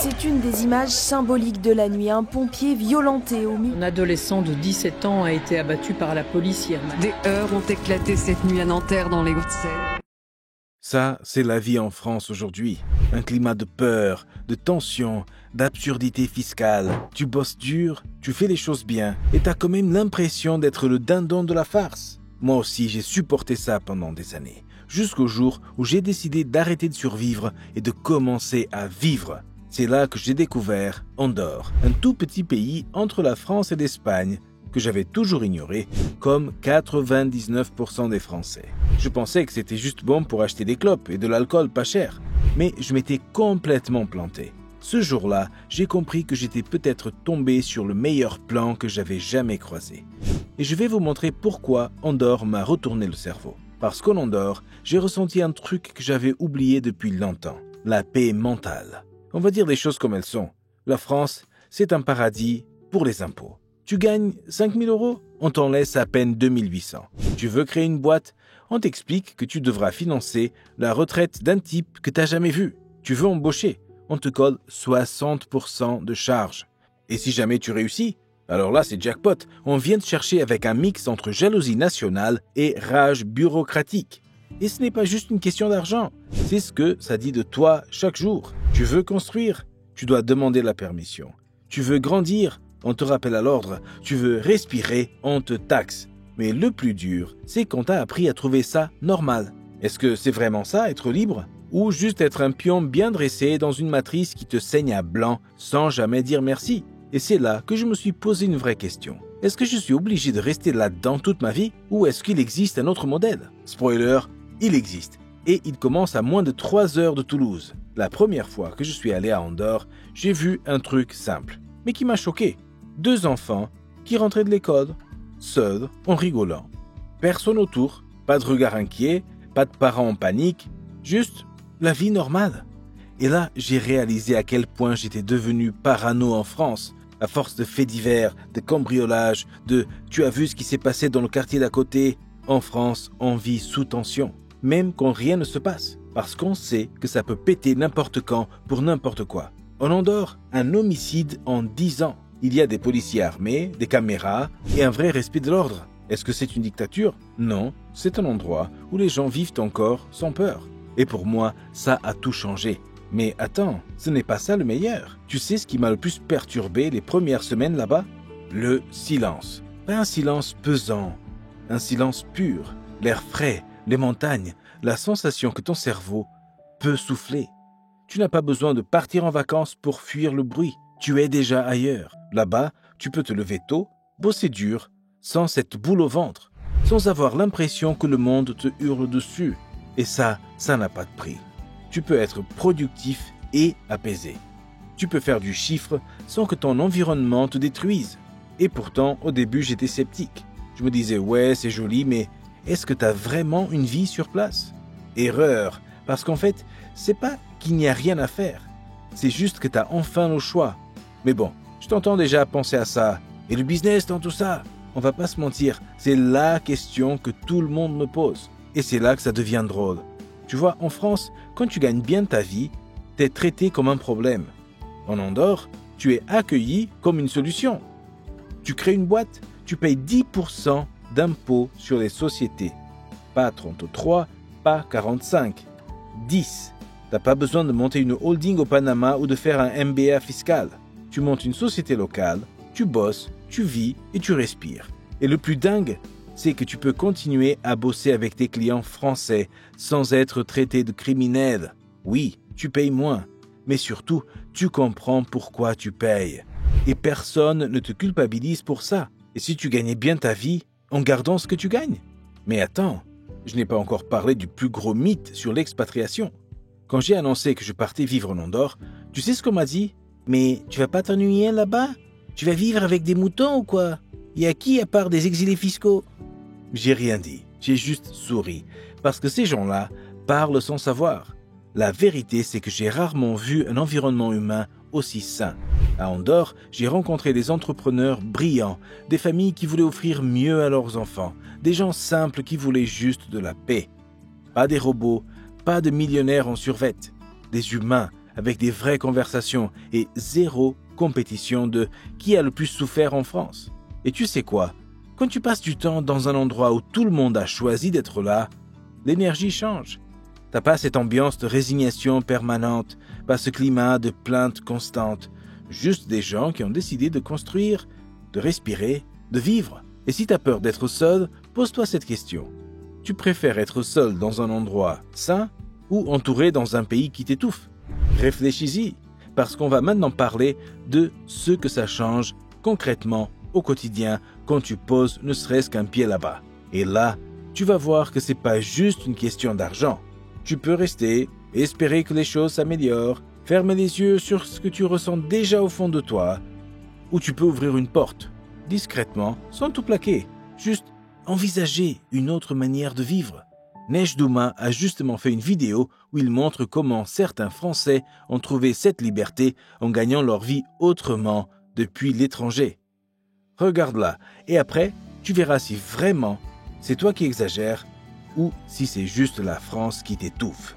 C'est une des images symboliques de la nuit. Un pompier violenté au milieu. Un adolescent de 17 ans a été abattu par la police hier matin. Des heurts ont éclaté cette nuit à Nanterre dans les Hauts-de-Seine. Ça, c'est la vie en France aujourd'hui. Un climat de peur, de tension, d'absurdité fiscale. Tu bosses dur, tu fais les choses bien, et t'as quand même l'impression d'être le dindon de la farce. Moi aussi, j'ai supporté ça pendant des années, jusqu'au jour où j'ai décidé d'arrêter de survivre et de commencer à vivre. C'est là que j'ai découvert Andorre, un tout petit pays entre la France et l'Espagne, que j'avais toujours ignoré, comme 99% des Français. Je pensais que c'était juste bon pour acheter des clopes et de l'alcool pas cher, mais je m'étais complètement planté. Ce jour-là, j'ai compris que j'étais peut-être tombé sur le meilleur plan que j'avais jamais croisé. Et je vais vous montrer pourquoi Andorre m'a retourné le cerveau. Parce qu'en Andorre, j'ai ressenti un truc que j'avais oublié depuis longtemps, la paix mentale. On va dire les choses comme elles sont. La France, c'est un paradis pour les impôts. Tu gagnes 5 000 €, on t'en laisse à peine 2 800. Tu veux créer une boîte, on t'explique que tu devras financer la retraite d'un type que tu n'as jamais vu. Tu veux embaucher, on te colle 60% de charges. Et si jamais tu réussis, alors là c'est jackpot, on vient te chercher avec un mix entre jalousie nationale et rage bureaucratique. Et ce n'est pas juste une question d'argent, c'est ce que ça dit de toi chaque jour. Tu veux construire, tu dois demander la permission. Tu veux grandir, on te rappelle à l'ordre. Tu veux respirer, on te taxe. Mais le plus dur, c'est qu'on t'a appris à trouver ça normal. Est-ce que c'est vraiment ça, être libre? Ou juste être un pion bien dressé dans une matrice qui te saigne à blanc sans jamais dire merci? Et c'est là que je me suis posé une vraie question. Est-ce que je suis obligé de rester là-dedans toute ma vie? Ou est-ce qu'il existe un autre modèle? Spoiler, il existe. Et il commence à moins de 3 heures de Toulouse. La première fois que je suis allé à Andorre, j'ai vu un truc simple, mais qui m'a choqué. 2 enfants qui rentraient de l'école, seuls, en rigolant. Personne autour, pas de regard inquiet, pas de parents en panique, juste la vie normale. Et là, j'ai réalisé à quel point j'étais devenu parano en France, à force de faits divers, de cambriolages, de « tu as vu ce qui s'est passé dans le quartier d'à côté ?» En France, on vit sous tension, même quand rien ne se passe, parce qu'on sait que ça peut péter n'importe quand pour n'importe quoi. En Andorre, un homicide en 10 ans. Il y a des policiers armés, des caméras et un vrai respect de l'ordre. Est-ce que c'est une dictature? Non, c'est un endroit où les gens vivent encore sans peur. Et pour moi, ça a tout changé. Mais attends, ce n'est pas ça le meilleur. Tu sais ce qui m'a le plus perturbé les premières semaines là-bas? Le silence. Pas un silence pesant, un silence pur, l'air frais, les montagnes, la sensation que ton cerveau peut souffler. Tu n'as pas besoin de partir en vacances pour fuir le bruit. Tu es déjà ailleurs. Là-bas, tu peux te lever tôt, bosser dur, sans cette boule au ventre, sans avoir l'impression que le monde te hurle dessus. Et ça n'a pas de prix. Tu peux être productif et apaisé. Tu peux faire du chiffre sans que ton environnement te détruise. Et pourtant, au début, j'étais sceptique. Je me disais, ouais, c'est joli, mais est-ce que tu as vraiment une vie sur place? Erreur, parce qu'en fait, c'est pas qu'il n'y a rien à faire. C'est juste que tu as enfin le choix. Mais bon, je t'entends déjà penser à ça. Et le business dans tout ça? On va pas se mentir, c'est la question que tout le monde me pose. Et c'est là que ça devient drôle. Tu vois, en France, quand tu gagnes bien ta vie, t'es traité comme un problème. En Andorre, tu es accueilli comme une solution. Tu crées une boîte, tu payes 10% d'impôts sur les sociétés. Pas 33, pas 45. 10. T'as pas besoin de monter une holding au Panama ou de faire un MBA fiscal. Tu montes une société locale, tu bosses, tu vis et tu respires. Et le plus dingue, c'est que tu peux continuer à bosser avec tes clients français sans être traité de criminel. Oui, tu payes moins, mais surtout, tu comprends pourquoi tu payes. Et personne ne te culpabilise pour ça. Et si tu gagnais bien ta vie en gardant ce que tu gagnes? Mais attends, je n'ai pas encore parlé du plus gros mythe sur l'expatriation. Quand j'ai annoncé que je partais vivre en Andorre, tu sais ce qu'on m'a dit? Mais tu vas pas t'ennuyer là-bas? Tu vas vivre avec des moutons ou quoi? Y a qui à part des exilés fiscaux? J'ai rien dit, j'ai juste souri, parce que ces gens-là parlent sans savoir. La vérité, c'est que j'ai rarement vu un environnement humain aussi sain. À Andorre, j'ai rencontré des entrepreneurs brillants, des familles qui voulaient offrir mieux à leurs enfants, des gens simples qui voulaient juste de la paix. Pas des robots, pas de millionnaires en survêt, des humains avec des vraies conversations et zéro compétition de qui a le plus souffert en France. Et tu sais quoi? Quand tu passes du temps dans un endroit où tout le monde a choisi d'être là, l'énergie change. T'as pas cette ambiance de résignation permanente, pas ce climat de plainte constante. Juste des gens qui ont décidé de construire, de respirer, de vivre. Et si t'as peur d'être seul, pose-toi cette question. Tu préfères être seul dans un endroit sain ou entouré dans un pays qui t'étouffe? Réfléchis-y, parce qu'on va maintenant parler de ce que ça change concrètement au quotidien quand tu poses ne serait-ce qu'un pied là-bas. Et là, tu vas voir que c'est pas juste une question d'argent. Tu peux rester, espérer que les choses s'améliorent, fermer les yeux sur ce que tu ressens déjà au fond de toi, ou tu peux ouvrir une porte, discrètement, sans tout plaquer, juste envisager une autre manière de vivre. Neige Douma a justement fait une vidéo où il montre comment certains Français ont trouvé cette liberté en gagnant leur vie autrement depuis l'étranger. Regarde-la, et après, tu verras si vraiment c'est toi qui exagères ou si c'est juste la France qui t'étouffe.